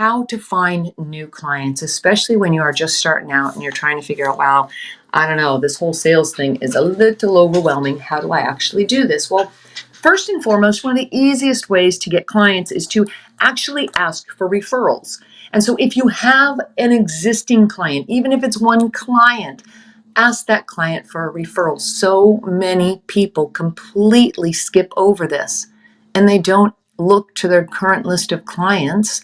how to find new clients, especially when you are just starting out and you're trying to figure out, wow, I don't know, this whole sales thing is a little overwhelming. How do I actually do this? Well, first and foremost, one of the easiest ways to get clients is to actually ask for referrals. And so if you have an existing client, even if it's one client, ask that client for a referral. So many people completely skip over this and they don't look to their current list of clients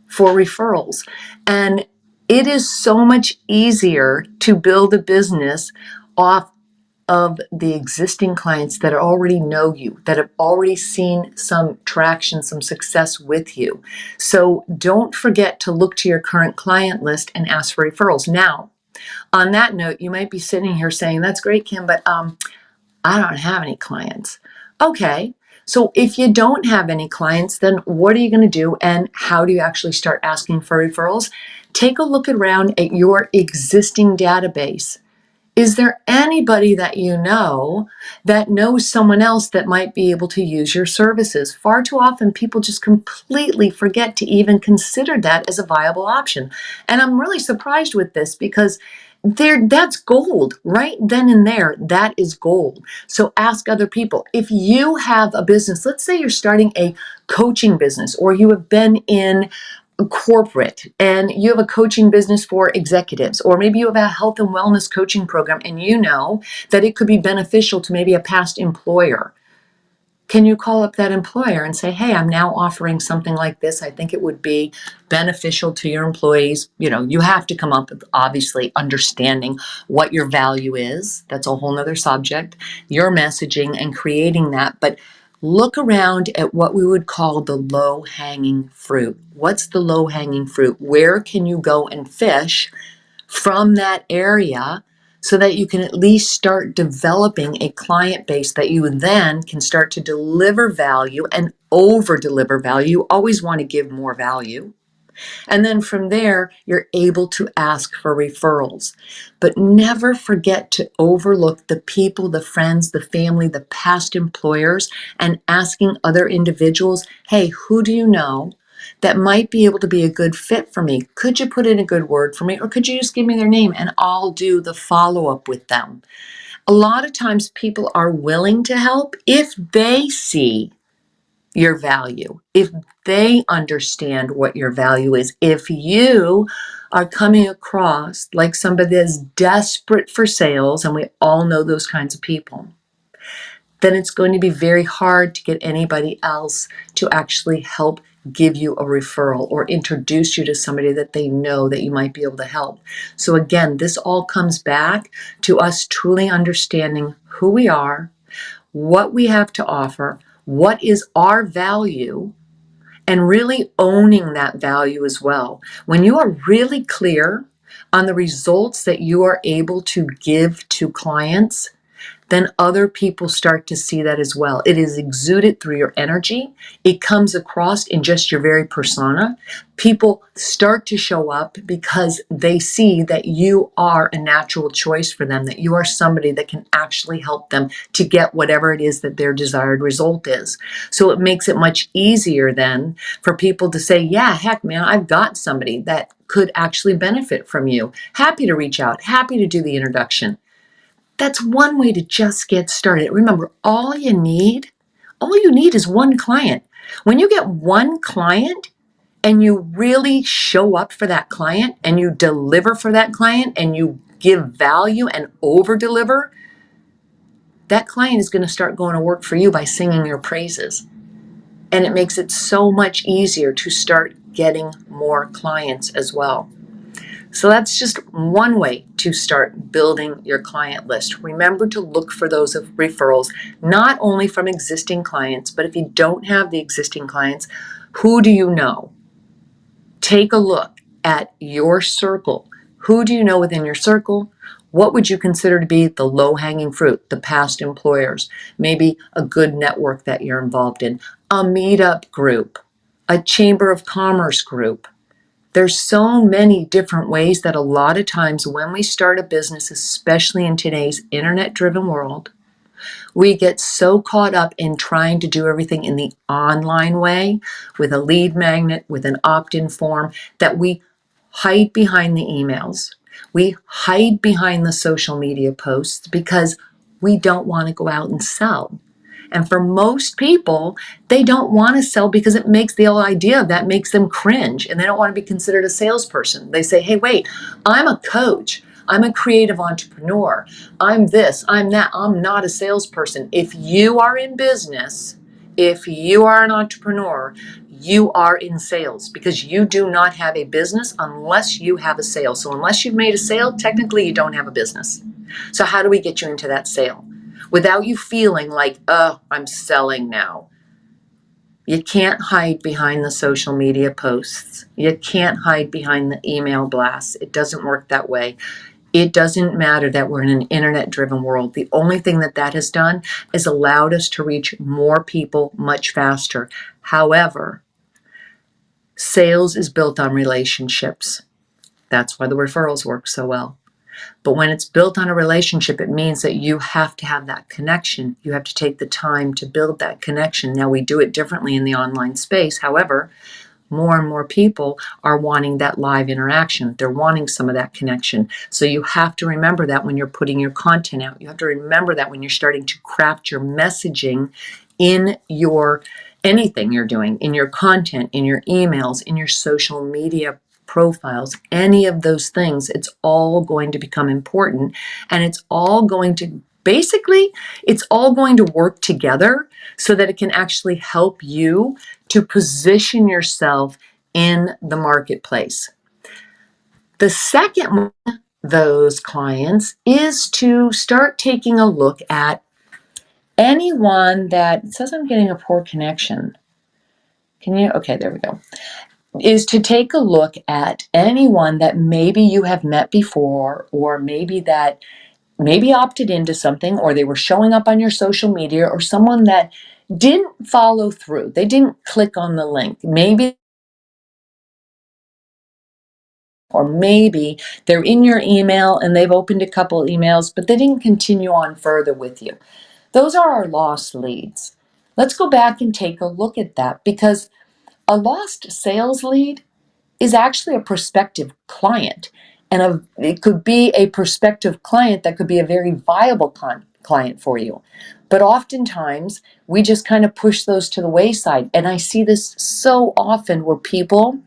for referrals. And it is so much easier to build a business off of the existing clients that already know you, that have already seen some traction, some success with you. So don't forget to look to your current client list and ask for referrals. Now, on that note, you might be sitting here saying, that's great, Kim, but I don't have any clients. Okay, so if you don't have any clients, then what are you going to do and how do you actually start asking for referrals? Take a look around at your existing database. Is there anybody that you know that knows someone else that might be able to use your services? Far too often, people just completely forget to even consider that as a viable option. And I'm really surprised with this because that's gold right then and there. That is gold. So ask other people. If you have a business, let's say you're starting a coaching business or you have been in corporate and you have a coaching business for executives, or maybe you have a health and wellness coaching program and you know that it could be beneficial to maybe a past employer. Can you call up that employer and say, hey, I'm now offering something like this. I think it would be beneficial to your employees. You know, you have to come up with obviously understanding what your value is. That's a whole nother subject, your messaging and creating that. But look around at what we would call the low-hanging fruit. What's the low-hanging fruit? Where can you go and fish from that area so that you can at least start developing a client base that you then can start to deliver value and over deliver value. You always want to give more value. And then from there, you're able to ask for referrals. But never forget to overlook the people, the friends, the family, the past employers, and asking other individuals, hey, who do you know that might be able to be a good fit for me? Could you put in a good word for me? Or could you just give me their name and I'll do the follow-up with them? A lot of times people are willing to help if they see your value, if they understand what your value is. If you are coming across like somebody that's desperate for sales, and we all know those kinds of people, then it's going to be very hard to get anybody else to actually help give you a referral or introduce you to somebody that they know that you might be able to help. So again, this all comes back to us truly understanding who we are, what we have to offer, what is our value, and really owning that value as well. When you are really clear on the results that you are able to give to clients, then other people start to see that as well. It is exuded through your energy. It comes across in just your very persona. People start to show up because they see that you are a natural choice for them, that you are somebody that can actually help them to get whatever it is that their desired result is. So it makes it much easier then for people to say, yeah, heck, man, I've got somebody that could actually benefit from you. Happy to reach out, happy to do the introduction. That's one way to just get started. Remember, all you need is one client. When you get one client and you really show up for that client and you deliver for that client and you give value and over deliver, that client is going to start going to work for you by singing your praises. And it makes it so much easier to start getting more clients as well. So that's just one way to start building your client list. Remember to look for those referrals, not only from existing clients, but if you don't have the existing clients, who do you know? Take a look at your circle. Who do you know within your circle? What would you consider to be the low-hanging fruit, the past employers? Maybe a good network that you're involved in, a meetup group, a chamber of commerce group. There's so many different ways that a lot of times when we start a business, especially in today's internet-driven world, We get so caught up in trying to do everything in the online way with a lead magnet, with an opt-in form, that we hide behind the emails. We hide behind the social media posts because we don't want to go out and sell. And for most people, they don't want to sell because it makes the whole idea of that makes them cringe, and they don't want to be considered a salesperson. They say, hey, wait, I'm a coach. I'm a creative entrepreneur. I'm this, I'm that. I'm not a salesperson. If you are in business, if you are an entrepreneur, you are in sales, because you do not have a business unless you have a sale. So unless you've made a sale, technically you don't have a business. So how do we get you into that sale without you feeling like, oh, I'm selling now? You can't hide behind the social media posts. You can't hide behind the email blasts. It doesn't work that way. It doesn't matter that we're in an internet-driven world. The only thing that has done is allowed us to reach more people much faster. However, sales is built on relationships. That's why the referrals work so well. But when it's built on a relationship, it means that you have to have that connection. You have to take the time to build that connection. Now, we do it differently in the online space. However, more and more people are wanting that live interaction. They're wanting some of that connection. So you have to remember that when you're putting your content out. You have to remember that when you're starting to craft your messaging in your anything you're doing, in your content, in your emails, in your social media profiles, any of those things, it's all going to become important, and it's all going to it's all going to work together so that it can actually help you to position yourself in the marketplace. The second one of those clients is to start taking a look at anyone that, it says I'm getting a poor connection. Can you? Okay, there we go. Is to take a look at anyone that maybe you have met before, or maybe that maybe opted into something, or they were showing up on your social media, or someone that didn't follow through. They didn't click on the link. Maybe, or maybe they're in your email and they've opened a couple emails, but they didn't continue on further with you. Those are our lost leads. Let's go back and take a look at that, because a lost sales lead is actually a prospective client. And it could be a prospective client that could be a very viable client for you. But oftentimes, we just kind of push those to the wayside. And I see this so often where people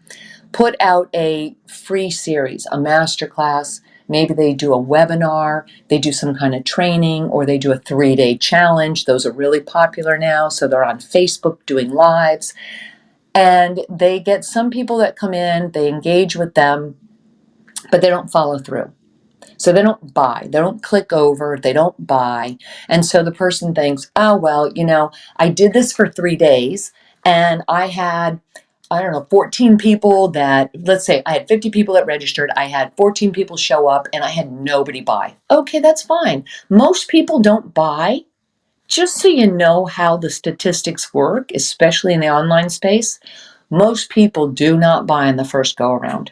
put out a free series, a masterclass. Maybe they do a webinar, they do some kind of training, or they do a 3-day challenge. Those are really popular now. So they're on Facebook doing lives. And they get some people that come in, they engage with them, but they don't follow through. So they don't buy, they don't click over, they don't buy. And so the person thinks, oh, well, I did this for 3 days and I had, 14 people that, let's say I had 50 people that registered, I had 14 people show up, and I had nobody buy. Okay, that's fine. Most people don't buy. Just so you know how the statistics work, especially in the online space, most people do not buy in the first go around.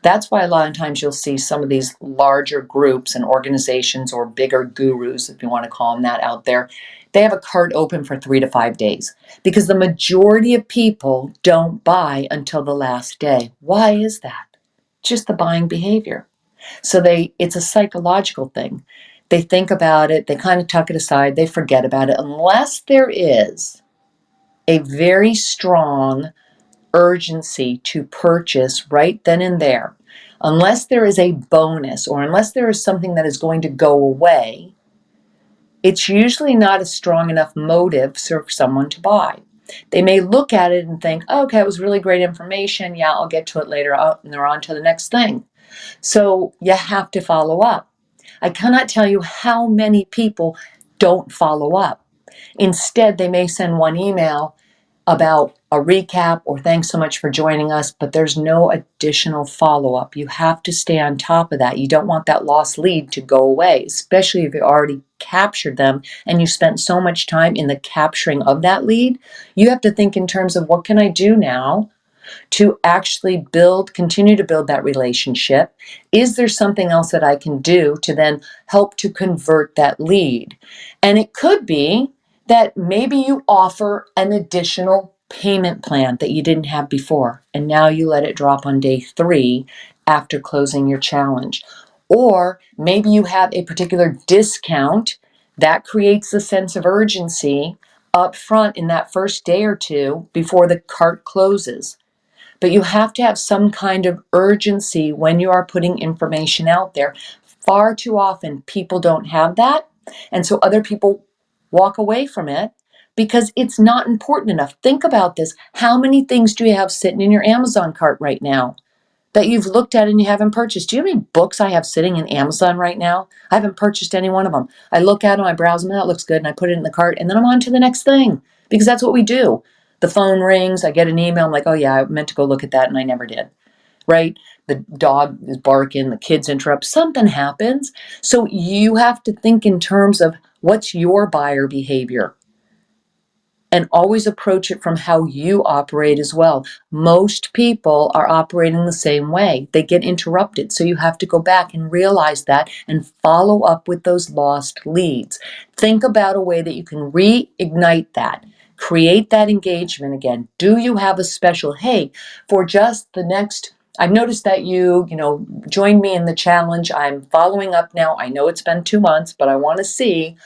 That's why a lot of times you'll see some of these larger groups and organizations, or bigger gurus, if you want to call them that, out there, they have a cart open for 3 to 5 days, because the majority of people don't buy until the last day. Why is that? Just the buying behavior. So it's a psychological thing. They think about it, they kind of tuck it aside, they forget about it, unless there is a very strong urgency to purchase right then and there. Unless there is a bonus, or unless there is something that is going to go away, it's usually not a strong enough motive for someone to buy. They may look at it and think, oh, okay, it was really great information. Yeah, I'll get to it later. And they're on to the next thing. So you have to follow up. I cannot tell you how many people don't follow up. Instead, they may send one email about a recap or thanks so much for joining us, but there's no additional follow-up. You have to stay on top of that. You don't want that lost lead to go away, especially if you already captured them and you spent so much time in the capturing of that lead. You have to think in terms of, what can I do now to actually continue to build that relationship? Is there something else that I can do to then help to convert that lead? And it could be that maybe you offer an additional payment plan that you didn't have before, and now you let it drop on day 3 after closing your challenge. Or maybe you have a particular discount that creates a sense of urgency up front in that first day or two before the cart closes. But you have to have some kind of urgency when you are putting information out there. Far too often, people don't have that. And so other people walk away from it because it's not important enough. Think about this. How many things do you have sitting in your Amazon cart right now that you've looked at and you haven't purchased? Do you have any books I have sitting in Amazon right now? I haven't purchased any one of them. I look at them, I browse them, that looks good, and I put it in the cart, and then I'm on to the next thing because that's what we do. The phone rings, I get an email, I'm like, oh yeah, I meant to go look at that and I never did, right? The dog is barking, the kids interrupt, something happens. So you have to think in terms of what's your buyer behavior, and always approach it from how you operate as well. Most people are operating the same way. They get interrupted. So you have to go back and realize that and follow up with those lost leads. Think about a way that you can reignite that. Create that engagement again. Do you have a special, hey, for just the next, I've noticed that you joined me in the challenge. I'm following up now. I know it's been 2 months, but I want to see,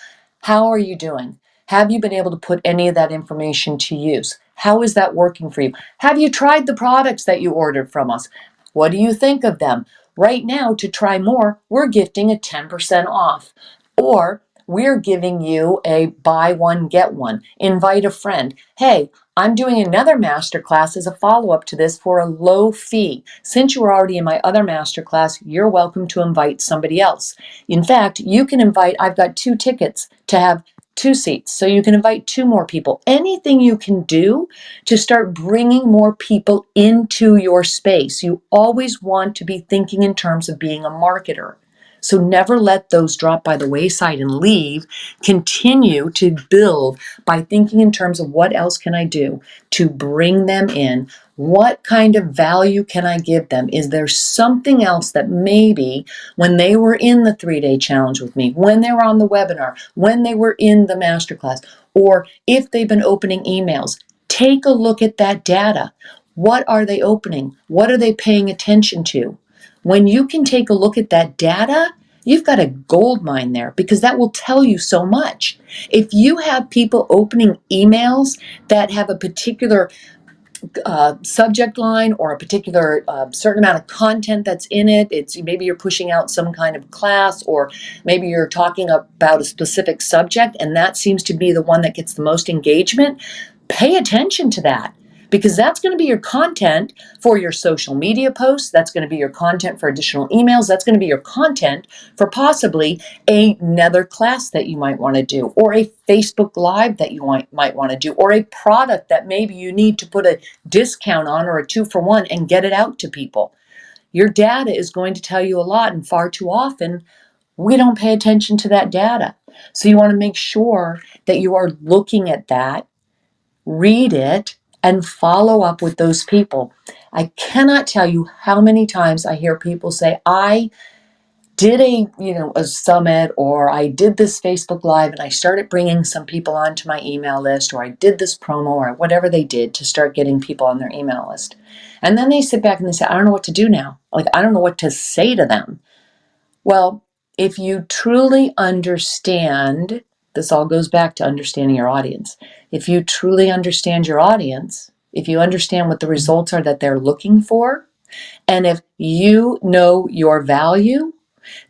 how are you doing? Have you been able to put any of that information to use? How is that working for you? Have you tried the products that you ordered from us? What do you think of them? Right now, to try more, we're gifting a 10% off. Or we're giving you a buy one, get one. Invite a friend. Hey, I'm doing another masterclass as a follow-up to this for a low fee. Since you were already in my other masterclass, you're welcome to invite somebody else. In fact, you can invite, I've got 2 tickets to have 2 seats, so you can invite 2 more people. Anything you can do to start bringing more people into your space. You always want to be thinking in terms of being a marketer. So never let those drop by the wayside and leave. Continue to build by thinking in terms of what else can I do to bring them in? What kind of value can I give them? Is there something else that maybe when they were in the 3-day challenge with me, when they were on the webinar, when they were in the masterclass, or if they've been opening emails, take a look at that data. What are they opening? What are they paying attention to? When you can take a look at that data, you've got a gold mine there because that will tell you so much. If you have people opening emails that have a particular subject line or a particular certain amount of content that's in it, it's maybe you're pushing out some kind of class, or maybe you're talking about a specific subject and that seems to be the one that gets the most engagement, pay attention to that. Because that's going to be your content for your social media posts. That's going to be your content for additional emails. That's going to be your content for possibly another class that you might want to do, or a Facebook Live that you might want to do, or a product that maybe you need to put a discount on or a 2-for-1 and get it out to people. Your data is going to tell you a lot, and far too often we don't pay attention to that data. So you want to make sure that you are looking at that, read it, and follow up with those people. I cannot tell you how many times I hear people say, I did a summit, or I did this Facebook Live and I started bringing some people onto my email list, or I did this promo, or whatever they did to start getting people on their email list. And then they sit back and they say, I don't know what to do now. Like, I don't know what to say to them. Well, if you truly understand, this all goes back to understanding your audience. If you truly understand your audience, if you understand what the results are that they're looking for, and if you know your value,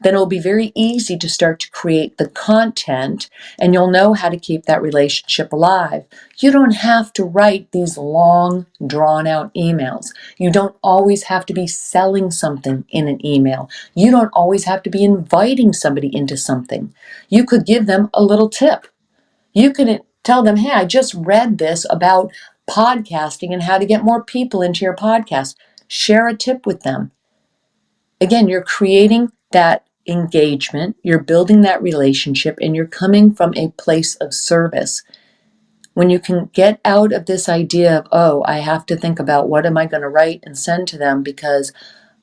then it'll be very easy to start to create the content, and you'll know how to keep that relationship alive. You don't have to write these long, drawn-out emails. You don't always have to be selling something in an email. You don't always have to be inviting somebody into something. You could give them a little tip. You could tell them, hey, I just read this about podcasting and how to get more people into your podcast. Share a tip with them. Again, you're creating that engagement, you're building that relationship, and you're coming from a place of service. When you can get out of this idea of, oh, I have to think about what am I going to write and send to them because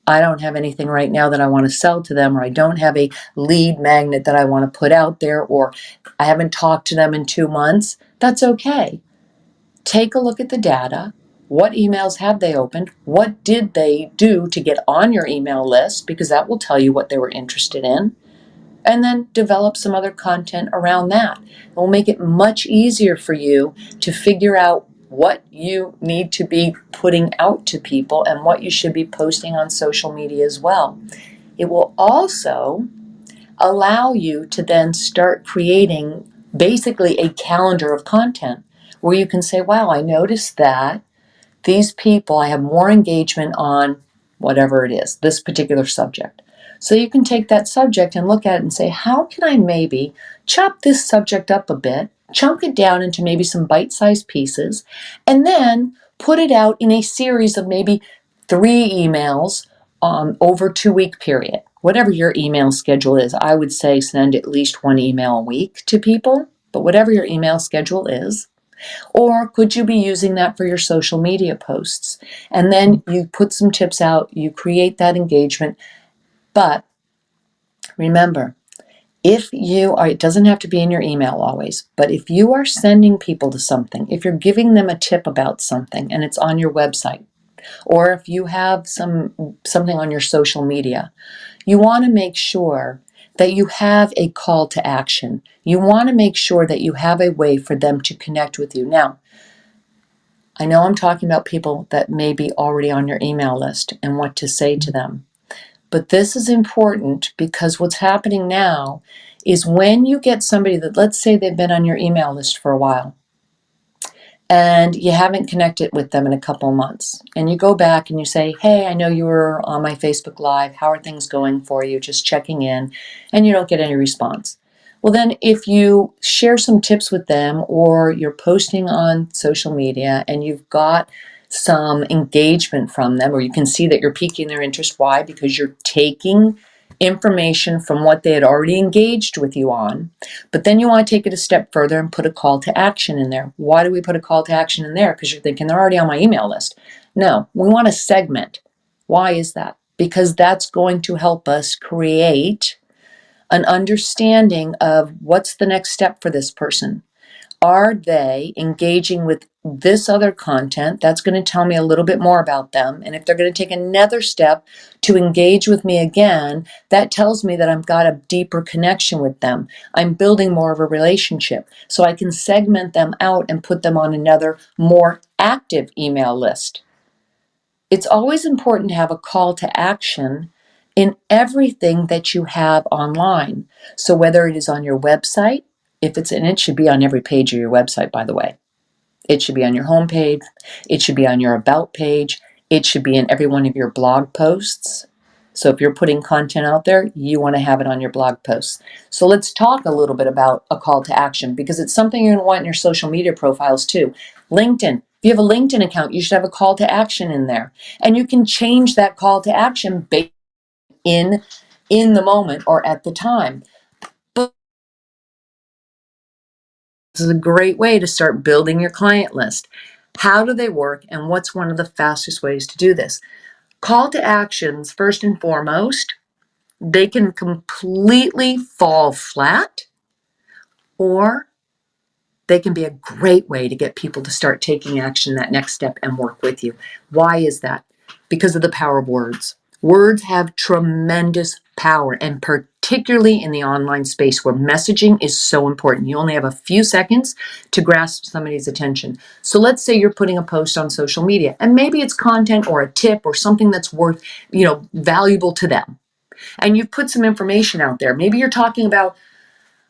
I don't have anything right now that I want to sell to them, or I don't have a lead magnet that I want to put out there, or I haven't talked to them in 2 months, that's okay. Take a look at the data. What emails have they opened? What did they do to get on your email list? Because that will tell you what they were interested in. And then develop some other content around that. It will make it much easier for you to figure out what you need to be putting out to people and what you should be posting on social media as well. It will also allow you to then start creating basically a calendar of content where you can say, wow, I noticed that these people, I have more engagement on whatever it is, this particular subject. So you can take that subject and look at it and say, how can I maybe chop this subject up a bit, chunk it down into maybe some bite-sized pieces, and then put it out in a series of maybe 3 emails over a 2-week period. Whatever your email schedule is, I would say send at least 1 email a week to people, but whatever your email schedule is. Or could you be using that for your social media posts? And then you put some tips out, you create that engagement. But remember, if you are, it doesn't have to be in your email always, but if you are sending people to something, if you're giving them a tip about something and it's on your website, or if you have something on your social media, you want to make sure that you have a call to action. You want to make sure that you have a way for them to connect with you. Now, I know I'm talking about people that may be already on your email list and what to say to them. But this is important because what's happening now is when you get somebody that, let's say they've been on your email list for a while, and you haven't connected with them in a couple of months. And you go back and you say, hey, I know you were on my Facebook Live. How are things going for you? Just checking in. And you don't get any response. Well, then if you share some tips with them or you're posting on social media and you've got some engagement from them, or you can see that you're piquing their interest. Why? Because you're taking information from what they had already engaged with you on, but then you want to take it a step further and put a call to action in there. Why do we put a call to action in there? Because you're thinking they're already on my email list. No, we want to segment. Why is that? Because that's going to help us create an understanding of what's the next step for this person. Are they engaging with this other content? That's going to tell me a little bit more about them. And if they're going to take another step to engage with me again, that tells me that I've got a deeper connection with them. I'm building more of a relationship. So I can segment them out and put them on another more active email list. It's always important to have a call to action in everything that you have online. So whether it is on your website, and it should be on every page of your website, by the way. It should be on your homepage. It should be on your about page. It should be in every one of your blog posts. So if you're putting content out there, you want to have it on your blog posts. So let's talk a little bit about a call to action because it's something you're going to want in your social media profiles too. LinkedIn. If you have a LinkedIn account, you should have a call to action in there. And you can change that call to action based in the moment or at the time. But this is a great way to start building your client list. How do they work and what's one of the fastest ways to do this? Call to actions, first and foremost, they can completely fall flat or they can be a great way to get people to start taking action, that next step, and work with you. Why is that? Because of the power of words. Words have tremendous power, and particularly in the online space where messaging is so important. You only have a few seconds to grasp somebody's attention. So let's say you're putting a post on social media, and maybe it's content or a tip or something that's worth, valuable to them. And you've put some information out there. Maybe you're talking about,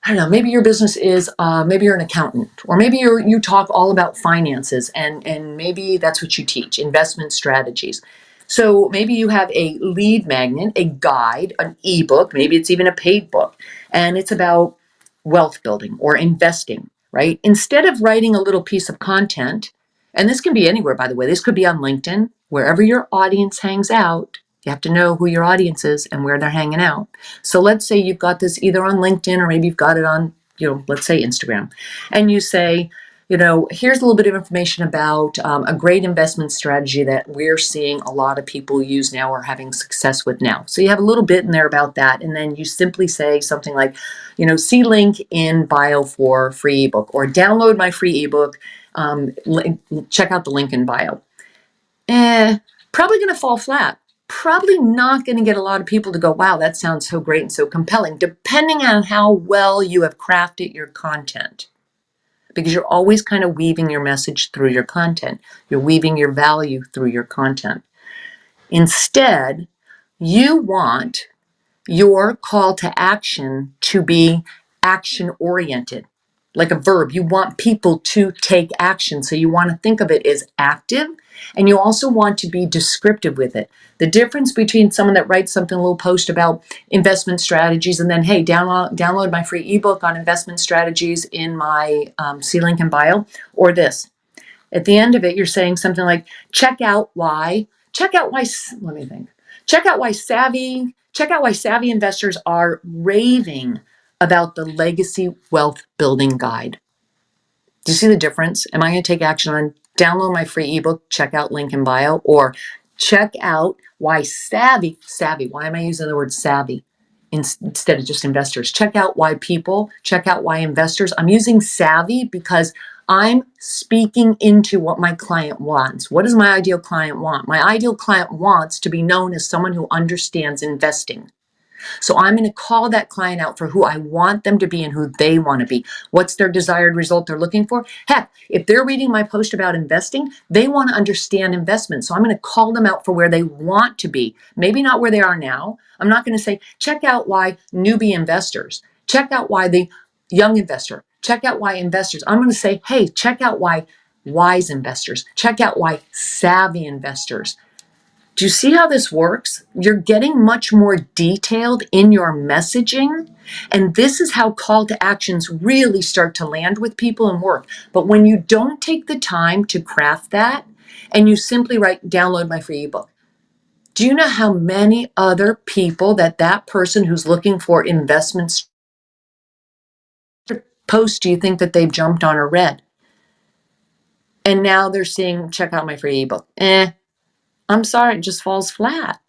I don't know, maybe your business is, maybe you're an accountant, or maybe you talk all about finances, and maybe that's what you teach, investment strategies. So maybe you have a lead magnet, a guide, an ebook, maybe it's even a paid book, and it's about wealth building or investing, right? Instead of writing a little piece of content, and this can be anywhere, by the way, this could be on LinkedIn, wherever your audience hangs out. You have to know who your audience is and where they're hanging out. So let's say you've got this either on LinkedIn or maybe you've got it on, let's say Instagram. And you say, here's a little bit of information about a great investment strategy that we're seeing a lot of people use now or having success with now. So you have a little bit in there about that. And then you simply say something like, see link in bio for free ebook, or download my free ebook. Check out the link in bio. Probably going to fall flat. Probably not going to get a lot of people to go, wow, that sounds so great and so compelling, depending on how well you have crafted your content. Because you're always kind of weaving your message through your content. You're weaving your value through your content. Instead, you want your call to action to be action-oriented, like a verb. You want people to take action. So you want to think of it as active, and you also want to be descriptive with it. The difference between someone that writes something, a little post about investment strategies, and then, hey, download my free ebook on investment strategies in my C-Link and bio, or this. At the end of it, you're saying something like, check out why savvy investors are raving about the Legacy Wealth Building Guide. Do you see the difference? Am I going to take action on download my free ebook, check out link in bio, or check out why savvy, why am I using the word savvy instead of just investors? Check out why investors. I'm using savvy because I'm speaking into what my client wants. What does my ideal client want? My ideal client wants to be known as someone who understands investing. So I'm going to call that client out for who I want them to be and who they want to be. What's their desired result they're looking for? Heck, if they're reading my post about investing, they want to understand investment. So I'm going to call them out for where they want to be. Maybe not where they are now. I'm not going to say, check out why newbie investors. Check out why the young investor. Check out why investors. I'm going to say, hey, check out why wise investors. Check out why savvy investors. Do you see how this works? You're getting much more detailed in your messaging. And this is how call to actions really start to land with people and work. But when you don't take the time to craft that and you simply write, download my free ebook, do you know how many other people that person who's looking for investments post do you think that they've jumped on or read? And now they're seeing, check out my free ebook. I'm sorry, it just falls flat.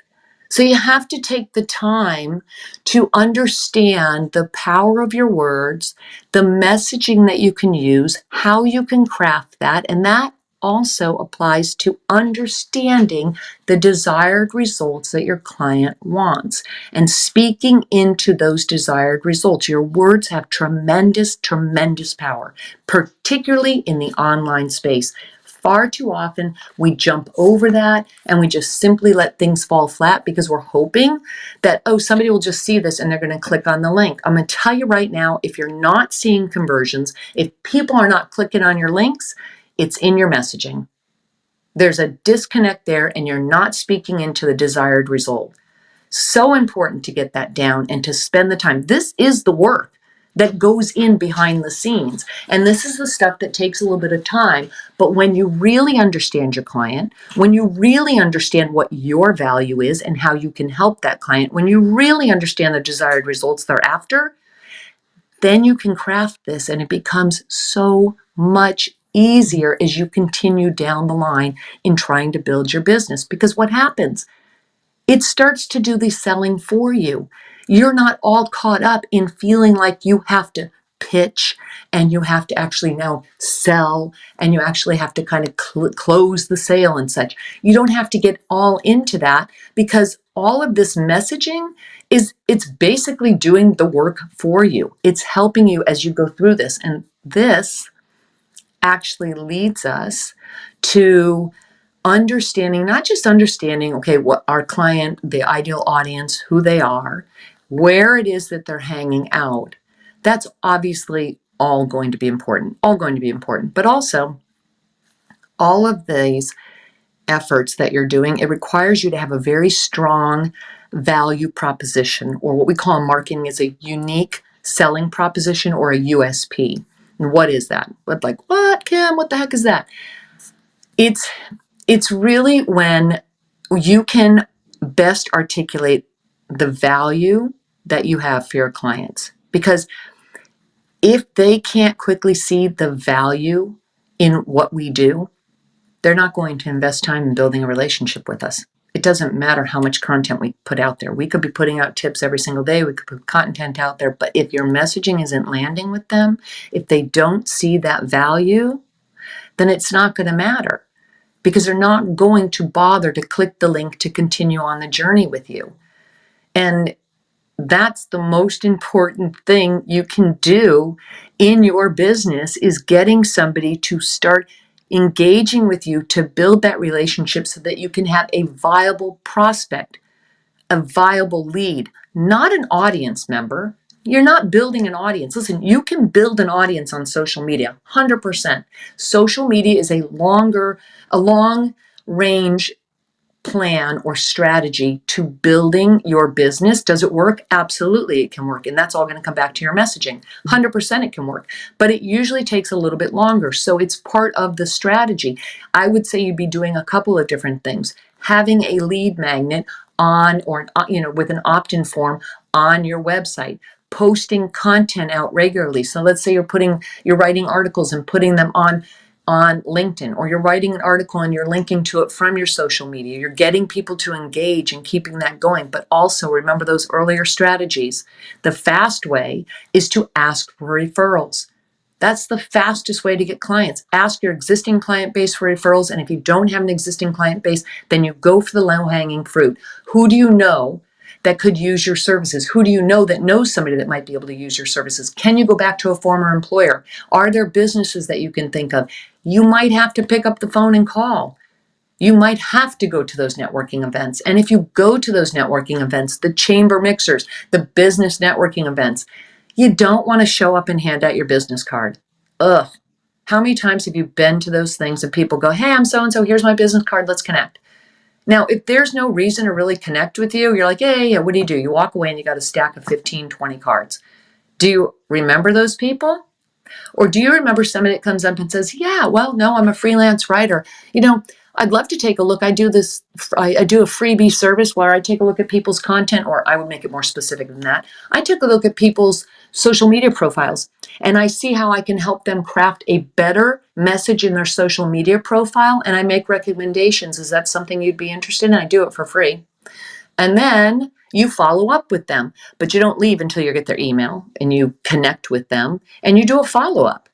So you have to take the time to understand the power of your words, the messaging that you can use, how you can craft that, and that also applies to understanding the desired results that your client wants and speaking into those desired results. Your words have tremendous, tremendous power, particularly in the online space. Far too often, we jump over that and we just simply let things fall flat because we're hoping that, oh, somebody will just see this and they're going to click on the link. I'm going to tell you right now, if you're not seeing conversions, if people are not clicking on your links, it's in your messaging. There's a disconnect there and you're not speaking into the desired result. So important to get that down and to spend the time. This is the work that goes in behind the scenes. And this is the stuff that takes a little bit of time. But when you really understand your client, when you really understand what your value is and how you can help that client, when you really understand the desired results they're after, then you can craft this and it becomes so much easier as you continue down the line in trying to build your business. Because what happens? It starts to do the selling for you. You're not all caught up in feeling like you have to pitch and you have to actually now sell and you actually have to kind of close the sale and such. You don't have to get all into that because all of this messaging it's basically doing the work for you. It's helping you as you go through this. And this actually leads us to understanding, not just understanding, okay, what our client, the ideal audience, who they are, where it is that they're hanging out. That's obviously all going to be important, but also all of these efforts that you're doing, it requires you to have a very strong value proposition, or what we call in marketing is a unique selling proposition or a USP. And what is that? What, Kim? What the heck is that? It's really when you can best articulate the value that you have for your clients. Because if they can't quickly see the value in what we do, they're not going to invest time in building a relationship with us. It doesn't matter how much content we put out there. We could be putting out tips every single day. We could put content out there. But if your messaging isn't landing with them, if they don't see that value, then it's not going to matter, because they're not going to bother to click the link to continue on the journey with you. And that's the most important thing you can do in your business, is getting somebody to start engaging with you to build that relationship so that you can have a viable prospect, a viable lead, not an audience member. You're not building an audience. Listen, you can build an audience on social media, 100%. Social media is a long range plan or strategy to building your business. Does it work? Absolutely, it can work. And that's all going to come back to your messaging. 100% it can work, but it usually takes a little bit longer. So it's part of the strategy. I would say you'd be doing a couple of different things. Having a lead magnet on, or with an opt-in form on your website, posting content out regularly. So let's say you're writing articles and putting them on LinkedIn, or you're writing an article and you're linking to it from your social media. You're getting people to engage and keeping that going. But also remember those earlier strategies. The fast way is to ask for referrals. That's the fastest way to get clients. Ask your existing client base for referrals. And if you don't have an existing client base, then you go for the low-hanging fruit. Who do you know that could use your services? Who do you know that knows somebody that might be able to use your services? Can you go back to a former employer? Are there businesses that you can think of? You might have to pick up the phone and call. You might have to go to those networking events. And if you go to those networking events, the chamber mixers, the business networking events, you don't want to show up and hand out your business card. Ugh. How many times have you been to those things and people go, hey, I'm so-and-so, here's my business card, let's connect. Now, if there's no reason to really connect with you, you're like, yeah, what do? You walk away and you got a stack of 15, 20 cards. Do you remember those people? Or do you remember somebody that comes up and says, yeah, well, no, I'm a freelance writer. I'd love to take a look. I do a freebie service where I take a look at people's content, or I would make it more specific than that. I took a look at people's social media profiles, and I see how I can help them craft a better message in their social media profile. And I make recommendations. Is that something you'd be interested in? I do it for free. And then you follow up with them, but you don't leave until you get their email, and you connect with them and you do a follow-up.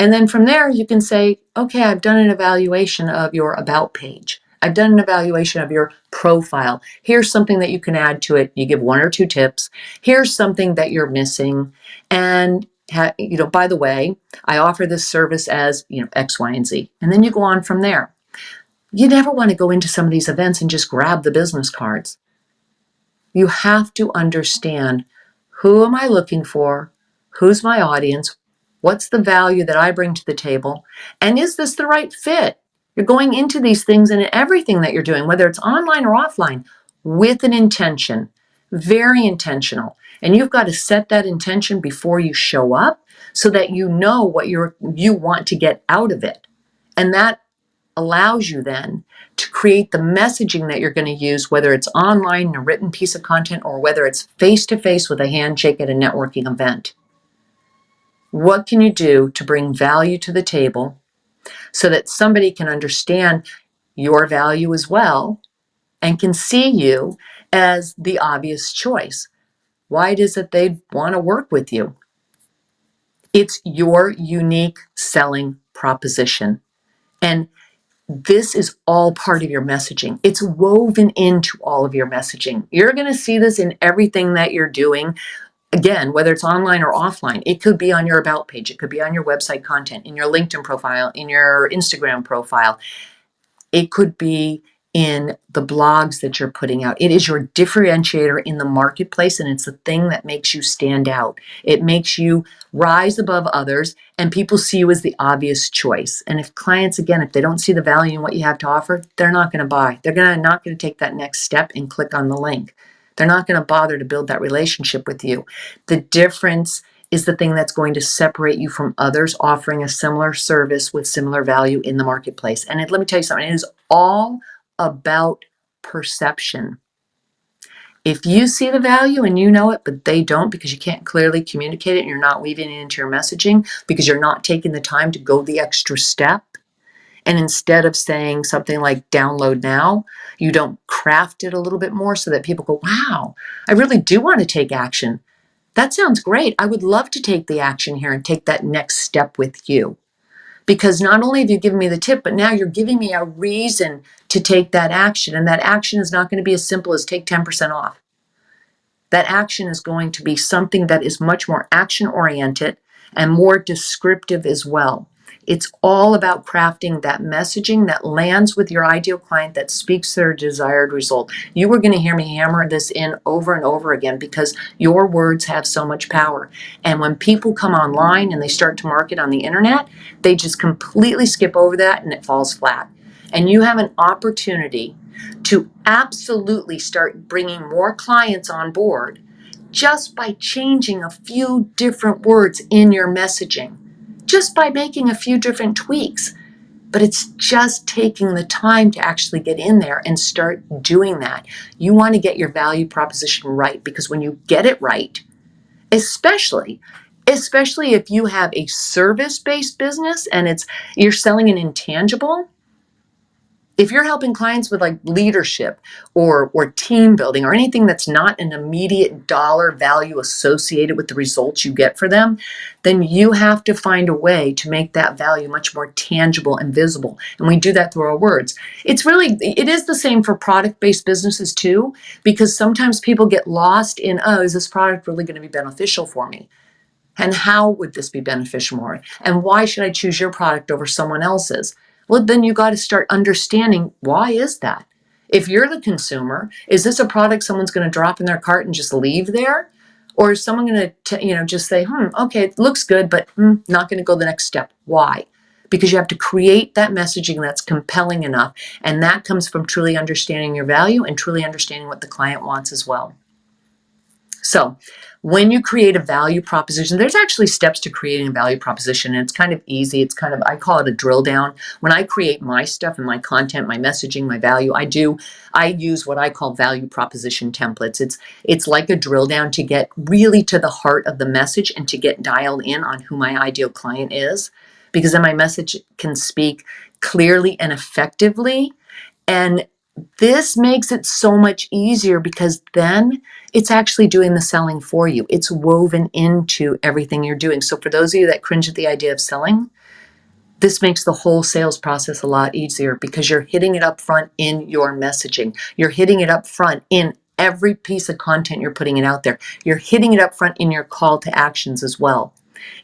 And then from there, you can say, okay, I've done an evaluation of your about page. I've done an evaluation of your profile. Here's something that you can add to it. You give 1 or 2 tips. Here's something that you're missing. And, by the way, I offer this service as, X, Y, and Z. And then you go on from there. You never want to go into some of these events and just grab the business cards. You have to understand, who am I looking for? Who's my audience? What's the value that I bring to the table? And is this the right fit? You're going into these things and everything that you're doing, whether it's online or offline, with an intention, very intentional. And you've got to set that intention before you show up so that you know what you want to get out of it. And that allows you then to create the messaging that you're going to use, whether it's online in a written piece of content or whether it's face-to-face with a handshake at a networking event. What can you do to bring value to the table so that somebody can understand your value as well and can see you as the obvious choice? Why is it they'd want to work with you? It's your unique selling proposition. And this is all part of your messaging. It's woven into all of your messaging. You're going to see this in everything that you're doing. Again, whether it's online or offline, it could be on your about page. It could be on your website content, in your LinkedIn profile, in your Instagram profile. It could be in the blogs that you're putting out. It is your differentiator in the marketplace, and it's the thing that makes you stand out. It makes you rise above others, and people see you as the obvious choice. And if clients, again, if they don't see the value in what you have to offer, they're not going to buy. They're not going to take that next step and click on the link. They're not going to bother to build that relationship with you. The difference is the thing that's going to separate you from others offering a similar service with similar value in the marketplace. And let me tell you something, it is all about perception. If you see the value and you know it, but they don't because you can't clearly communicate it and you're not weaving it into your messaging because you're not taking the time to go the extra step, and instead of saying something like download now, you don't craft it a little bit more so that people go, wow, I really do want to take action. That sounds great. I would love to take the action here and take that next step with you. Because not only have you given me the tip, but now you're giving me a reason to take that action. And that action is not going to be as simple as take 10% off. That action is going to be something that is much more action oriented and more descriptive as well. It's all about crafting that messaging that lands with your ideal client, that speaks their desired result. You are going to hear me hammer this in over and over again because your words have so much power. And when people come online and they start to market on the internet, they just completely skip over that and it falls flat. And you have an opportunity to absolutely start bringing more clients on board just by changing a few different words in your messaging, just by making a few different tweaks. But it's just taking the time to actually get in there and start doing that. You want to get your value proposition right, because when you get it right, especially if you have a service-based business and you're selling an intangible. If you're helping clients with like leadership or team building or anything that's not an immediate dollar value associated with the results you get for them, then you have to find a way to make that value much more tangible and visible. And we do that through our words. It is the same for product-based businesses too, because sometimes people get lost in, oh, is this product really going to be beneficial for me? And how would this be beneficial for me? And why should I choose your product over someone else's? Well, then you got to start understanding, why is that? If you're the consumer, is this a product someone's going to drop in their cart and just leave there? Or is someone going to just say, okay, it looks good, but not going to go the next step? Why? Because you have to create that messaging that's compelling enough. And that comes from truly understanding your value and truly understanding what the client wants as well. So when you create a value proposition, there's actually steps to creating a value proposition, and it's kind of easy. I call it a drill down. When I create my stuff and my content, my messaging, my value, I use what I call value proposition templates. It's like a drill down to get really to the heart of the message and to get dialed in on who my ideal client is, because then my message can speak clearly and effectively. And this makes it so much easier because then it's actually doing the selling for you. It's woven into everything you're doing. So for those of you that cringe at the idea of selling, this makes the whole sales process a lot easier because you're hitting it up front in your messaging. You're hitting it up front in every piece of content you're putting it out there. You're hitting it up front in your call to actions as well.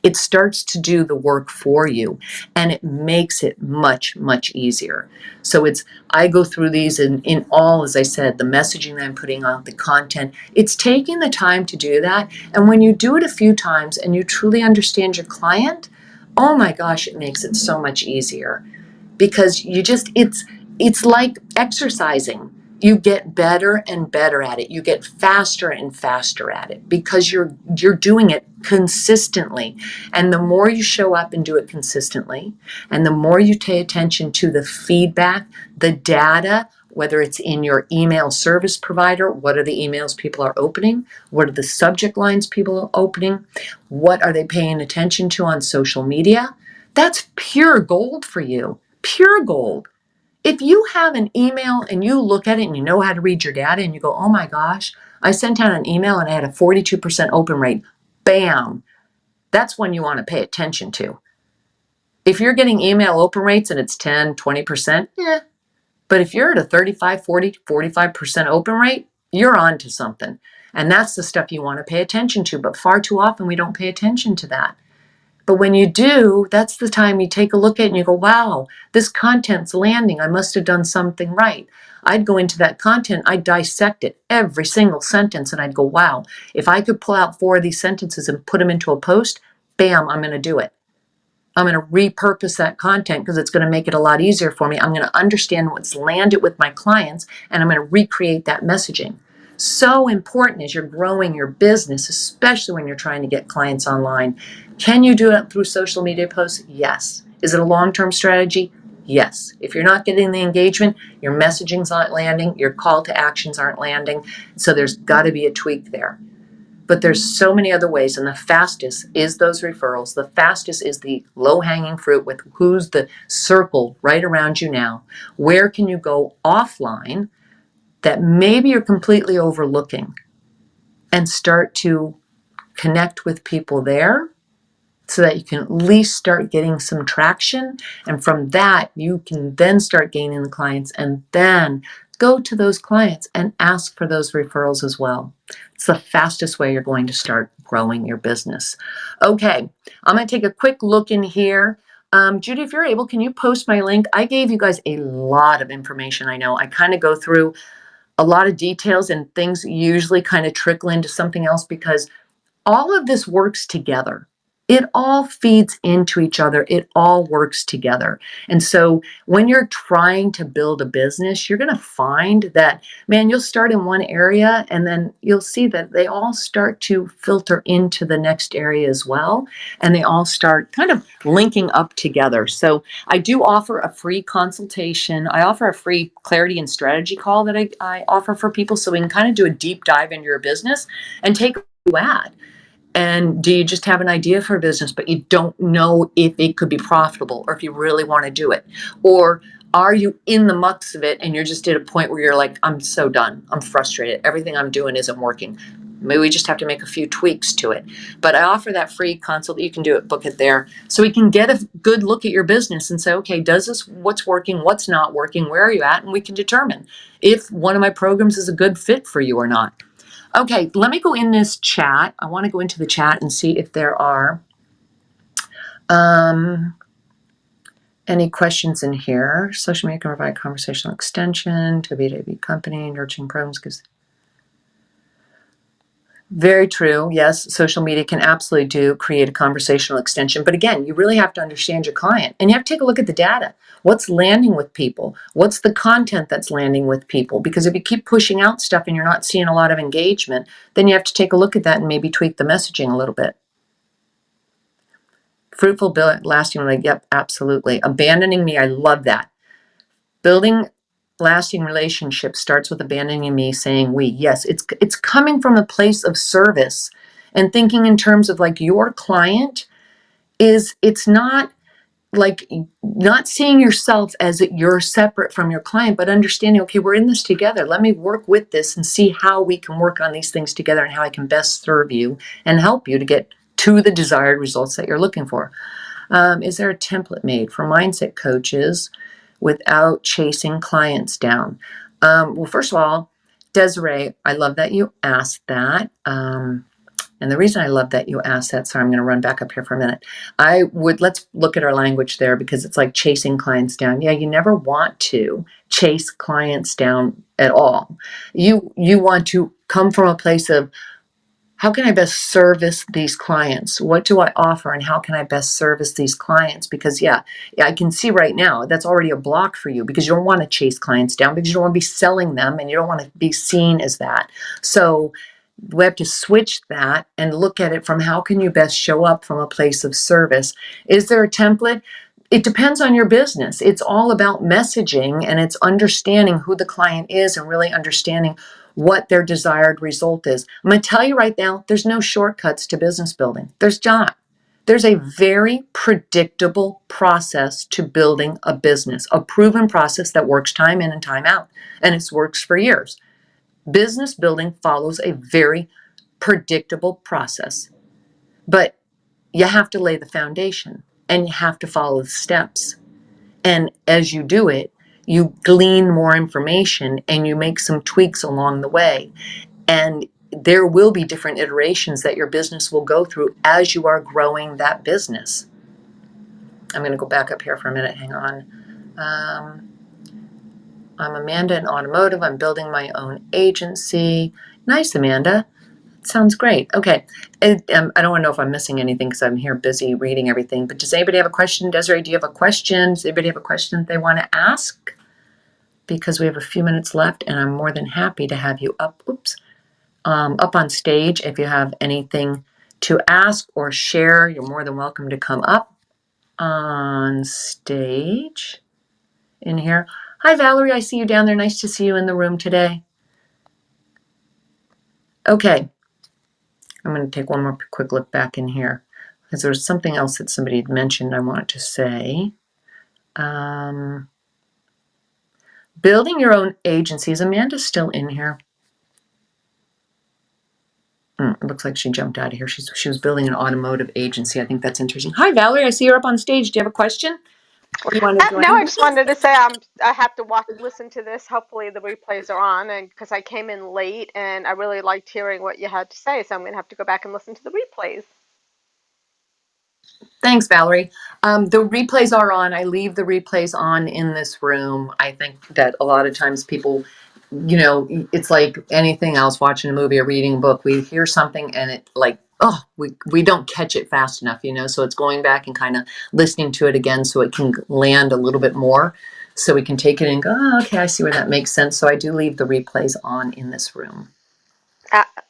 It starts to do the work for you, and it makes it much, much easier. So I go through these in all, as I said, the messaging that I'm putting out, the content. It's taking the time to do that. And when you do it a few times and you truly understand your client, oh my gosh, it makes it so much easier because it's like exercising. You get better and better at it. You get faster and faster at it because you're doing it consistently. And the more you show up and do it consistently, and the more you pay attention to the feedback, the data, whether it's in your email service provider, what are the emails people are opening? What are the subject lines people are opening? What are they paying attention to on social media? That's pure gold for you. Pure gold. If you have an email and you look at it and you know how to read your data and you go, oh my gosh, I sent out an email and I had a 42% open rate. Bam. That's one you want to pay attention to. If you're getting email open rates and it's 10, 20%, yeah. But if you're at a 35, 40, 45% open rate, you're on to something. And that's the stuff you want to pay attention to. But far too often we don't pay attention to that. But when you do, that's the time you take a look at it and you go, wow, this content's landing. I must have done something right. I'd go into that content, I'd dissect it, every single sentence, and I'd go, wow, if I could pull out 4 of these sentences and put them into a post, bam, I'm going to do it. I'm going to repurpose that content because it's going to make it a lot easier for me. I'm going to understand what's landed with my clients, and I'm going to recreate that messaging. So important as you're growing your business, especially when you're trying to get clients online. Can you do it through social media posts? Yes. Is it a long-term strategy? Yes. If you're not getting the engagement, your messaging's not landing, your call to actions aren't landing. So there's got to be a tweak there. But there's so many other ways, and the fastest is those referrals. The fastest is the low-hanging fruit with who's the circle right around you now. Where can you go offline that maybe you're completely overlooking and start to connect with people there so that you can at least start getting some traction. And from that, you can then start gaining the clients and then go to those clients and ask for those referrals as well. It's the fastest way you're going to start growing your business. Okay, I'm going to take a quick look in here. Judy, if you're able, can you post my link? I gave you guys a lot of information. I know I kind of go through a lot of details and things usually kind of trickle into something else because all of this works together. It all feeds into each other. It all works together. And so when you're trying to build a business, you're going to find that, man, you'll start in one area and then you'll see that they all start to filter into the next area as well. And they all start kind of linking up together. So I do offer a free consultation. I offer a free clarity and strategy call that I offer for people so we can kind of do a deep dive into your business and take you at. And do you just have an idea for a business, but you don't know if it could be profitable or if you really want to do it? Or are you in the mucks of it and you're just at a point where you're like, I'm so done. I'm frustrated. Everything I'm doing isn't working. Maybe we just have to make a few tweaks to it. But I offer that free consult. You can do it, book it there. So we can get a good look at your business and say, okay, does this, what's working, what's not working, where are you at? And we can determine if one of my programs is a good fit for you or not. Okay, let me go in this chat. I want to go into the chat and see if there are any questions in here. Social media can provide conversational extension to a B2B company, nurturing programs gives. Very true. Yes, social media can absolutely do create a conversational extension. But again, you really have to understand your client and you have to take a look at the data. What's landing with people? What's the content that's landing with people? Because if you keep pushing out stuff and you're not seeing a lot of engagement, then you have to take a look at that and maybe tweak the messaging a little bit. Fruitful, lasting, like, yep, absolutely. Abandoning me, I love that. Building lasting relationships starts with abandoning me, saying we. Yes, it's coming from a place of service and thinking in terms of like your client it's not like not seeing yourself as you're separate from your client, but understanding, okay, we're in this together. Let me work with this and see how we can work on these things together and how I can best serve you and help you to get to the desired results that you're looking for. Is there a template made for mindset coaches without chasing clients down? Well, first of all, Desiree, I love that you asked that. And the reason I love that you asked that, sorry, I'm going to run back up here for a minute. Let's look at our language there because it's like chasing clients down. Yeah, you never want to chase clients down at all. You want to come from a place of, how can I best service these clients? What do I offer and how can I best service these clients? Because yeah, I can see right now that's already a block for you because you don't want to chase clients down because you don't want to be selling them and you don't want to be seen as that. So we have to switch that and look at it from how can you best show up from a place of service. Is there a template? It depends on your business. It's all about messaging and it's understanding who the client is and really understanding what their desired result is. I'm going to tell you right now, there's no shortcuts to business building. There's not. There's a very predictable process to building a business, a proven process that works time in and time out, and it's works for years. Business building follows a very predictable process, but you have to lay the foundation and you have to follow the steps. And as you do it, you glean more information and you make some tweaks along the way. And there will be different iterations that your business will go through as you are growing that business. I'm going to go back up here for a minute. Hang on. I'm Amanda in automotive. I'm building my own agency. Nice, Amanda. Sounds great. Okay. I don't want to know if I'm missing anything because I'm here busy reading everything. But does anybody have a question? Desiree, do you have a question? Does anybody have a question that they want to ask? Because we have a few minutes left and I'm more than happy to have you up. Up on stage. If you have anything to ask or share, you're more than welcome to come up on stage. in here. Hi, Valerie. I see you down there. Nice to see you in the room today. Okay. I'm going to take one more quick look back in here because there was something else that somebody had mentioned I wanted to say. Building your own agency. Is Amanda still in here? It looks like she jumped out of here. She was building an automotive agency. I think that's interesting. Hi, Valerie. I see you're up on stage. Do you have a question? Or you want to join? No, I just wanted to say I have to listen to this. Hopefully the replays are on, and because I came in late and I really liked hearing what you had to say, so I'm going to have to go back and listen to the replays. Thanks, Valerie. The replays are on. I leave the replays on in this room. I think that a lot of times people, it's like anything else, watching a movie or reading a book. We hear something and it like, oh, we don't catch it fast enough, so it's going back and kind of listening to it again so it can land a little bit more. So we can take it and go, oh, okay, I see where that makes sense. So I do leave the replays on in this room.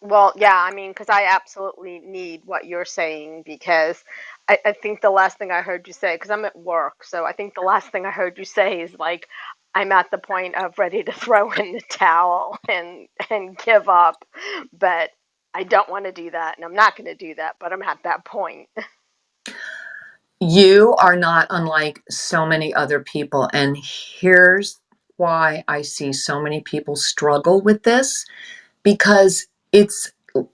Well, yeah, I mean, because I absolutely need what you're saying because I think the last thing I heard you say, because I'm at work, so I think the last thing I heard you say is like, I'm at the point of ready to throw in the towel and give up, but I don't want to do that, and I'm not going to do that, but I'm at that point. You are not unlike so many other people. And here's why I see so many people struggle with this because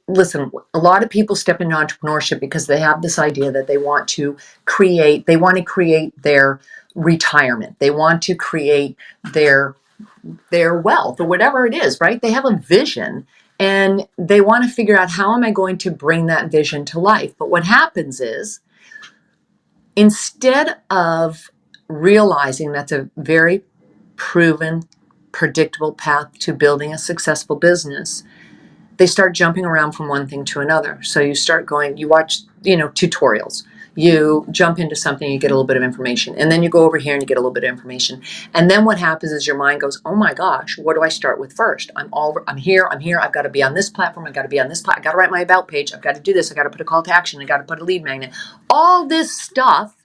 listen, a lot of people step into entrepreneurship because they have this idea that they want to create their retirement. They want to create their wealth or whatever it is, right? They have a vision and they want to figure out how am I going to bring that vision to life. But what happens is instead of realizing that's a very proven, predictable path to building a successful business, they start jumping around from one thing to another. So you start going, you watch, tutorials. You jump into something, you get a little bit of information, and then you go over here and you get a little bit of information. And then what happens is your mind goes, oh my gosh, what do I start with first? I'm here, I've got to be on this platform, I've got to be on this platform, I've got to write my about page, I've got to do this, I've got to put a call to action, I've got to put a lead magnet. All this stuff.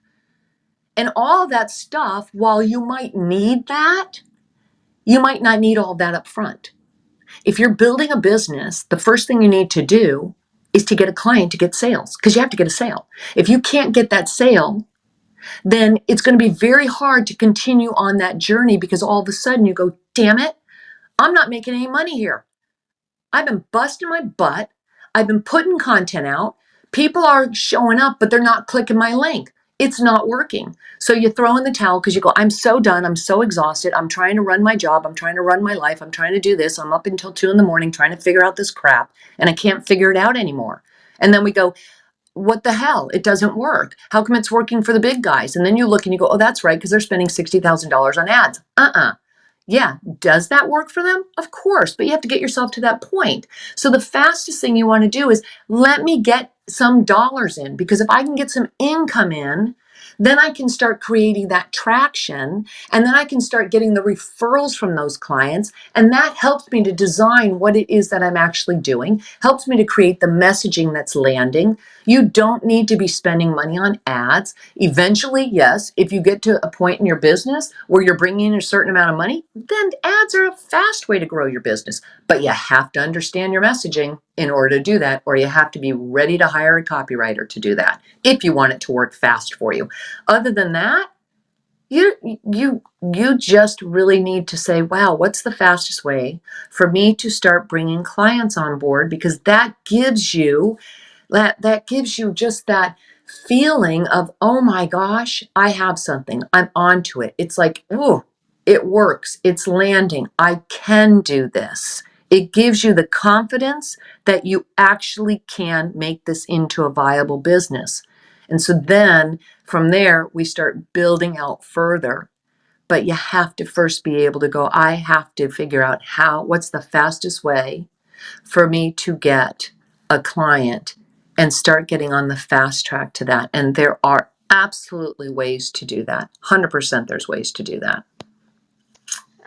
And all that stuff, while you might need that, you might not need all that up front. If you're building a business, the first thing you need to do is to get a client to get sales because you have to get a sale. If you can't get that sale, then it's going to be very hard to continue on that journey because all of a sudden you go, damn it, I'm not making any money here. I've been busting my butt. I've been putting content out. People are showing up, but they're not clicking my link. It's not working. So you throw in the towel because you go, I'm so done. I'm so exhausted. I'm trying to run my job. I'm trying to run my life. I'm trying to do this. I'm up until 2 a.m. trying to figure out this crap and I can't figure it out anymore. And then we go, what the hell? It doesn't work. How come it's working for the big guys? And then you look and you go, oh, that's right, because they're spending $60,000 on ads. Yeah, does that work for them? Of course, but you have to get yourself to that point. So the fastest thing you want to do is let me get some dollars in because if I can get some income in, then I can start creating that traction and then I can start getting the referrals from those clients. And that helps me to design what it is that I'm actually doing, helps me to create the messaging that's landing. You don't need to be spending money on ads. Eventually, yes, if you get to a point in your business where you're bringing in a certain amount of money, then ads are a fast way to grow your business. But you have to understand your messaging in order to do that, or you have to be ready to hire a copywriter to do that if you want it to work fast for you. Other than that, you just really need to say, wow, what's the fastest way for me to start bringing clients on board? Because that gives you just that feeling of, oh my gosh, I have something. I'm onto it. It's like, ooh, it works. It's landing. I can do this. It gives you the confidence that you actually can make this into a viable business. And so then from there, we start building out further. But you have to first be able to go, I have to figure out what's the fastest way for me to get a client and start getting on the fast track to that. And there are absolutely ways to do that. 100% there's ways to do that.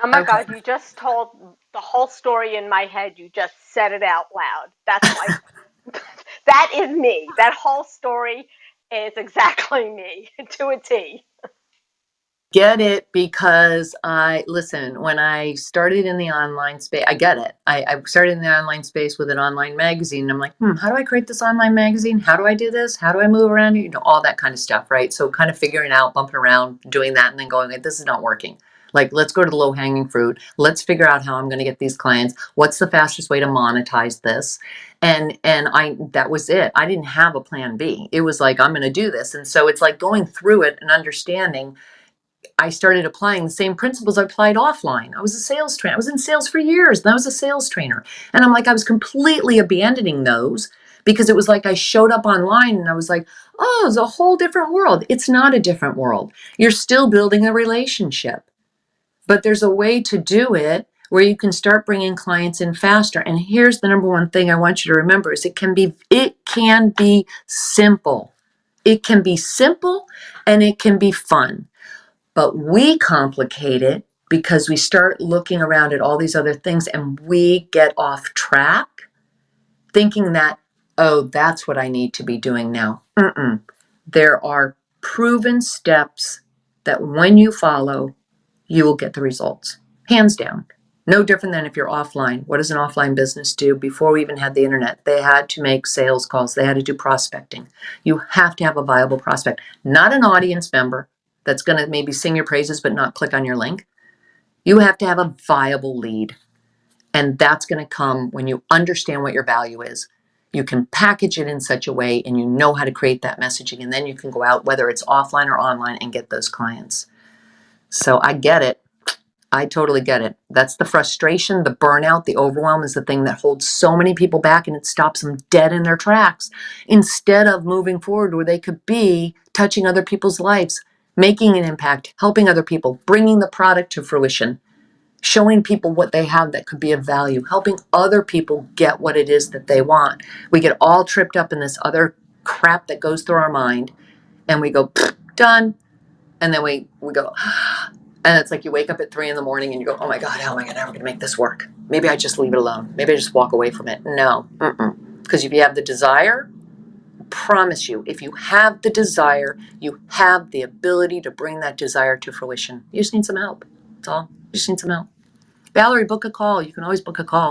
Oh my Okay. God, you just told the whole story in my head. You just said it out loud. That's like, that is me. That whole story is exactly me to a T. get it because listen, when I started in the online space, I get it. I started in the online space with an online magazine. And I'm like, how do I create this online magazine? How do I do this? How do I move around? All that kind of stuff, right? So kind of figuring out, bumping around, doing that, and then going, this is not working. Like, let's go to the low hanging fruit. Let's figure out how I'm going to get these clients. What's the fastest way to monetize this? And that was it. I didn't have a plan B. It was like, I'm going to do this. And so it's like going through it and understanding. I started applying the same principles I applied offline. I was a sales trainer. I was in sales for years, and I was a sales trainer. And I'm like, I was completely abandoning those because it was like I showed up online and I was like, oh, it's a whole different world. It's not a different world. You're still building a relationship, but there's a way to do it where you can start bringing clients in faster. And here's the number one thing I want you to remember is it can be simple. It can be simple and it can be fun. But we complicate it because we start looking around at all these other things and we get off track thinking that, oh, that's what I need to be doing now. There are proven steps that when you follow, you will get the results. Hands down. No different than if you're offline. What does an offline business do? Before we even had the internet, they had to make sales calls. They had to do prospecting. You have to have a viable prospect, not an audience member that's going to maybe sing your praises but not click on your link. You have to have a viable lead. And that's going to come when you understand what your value is. You can package it in such a way and you know how to create that messaging. And then you can go out, whether it's offline or online, and get those clients. So I get it. I totally get it. That's the frustration, the burnout, the overwhelm is the thing that holds so many people back and it stops them dead in their tracks instead of moving forward where they could be touching other people's lives, making an impact, helping other people, bringing the product to fruition, showing people what they have that could be of value, helping other people get what it is that they want. We get all tripped up in this other crap that goes through our mind and we go, done. And then we go, and it's like you wake up at 3 a.m. and you go, oh my God, how am I ever going to make this work? Maybe I just leave it alone. Maybe I just walk away from it. No, because if you have the desire, I promise you, if you have the desire, you have the ability to bring that desire to fruition. You just need some help. That's all. You just need some help. Valerie, book a call. You can always book a call.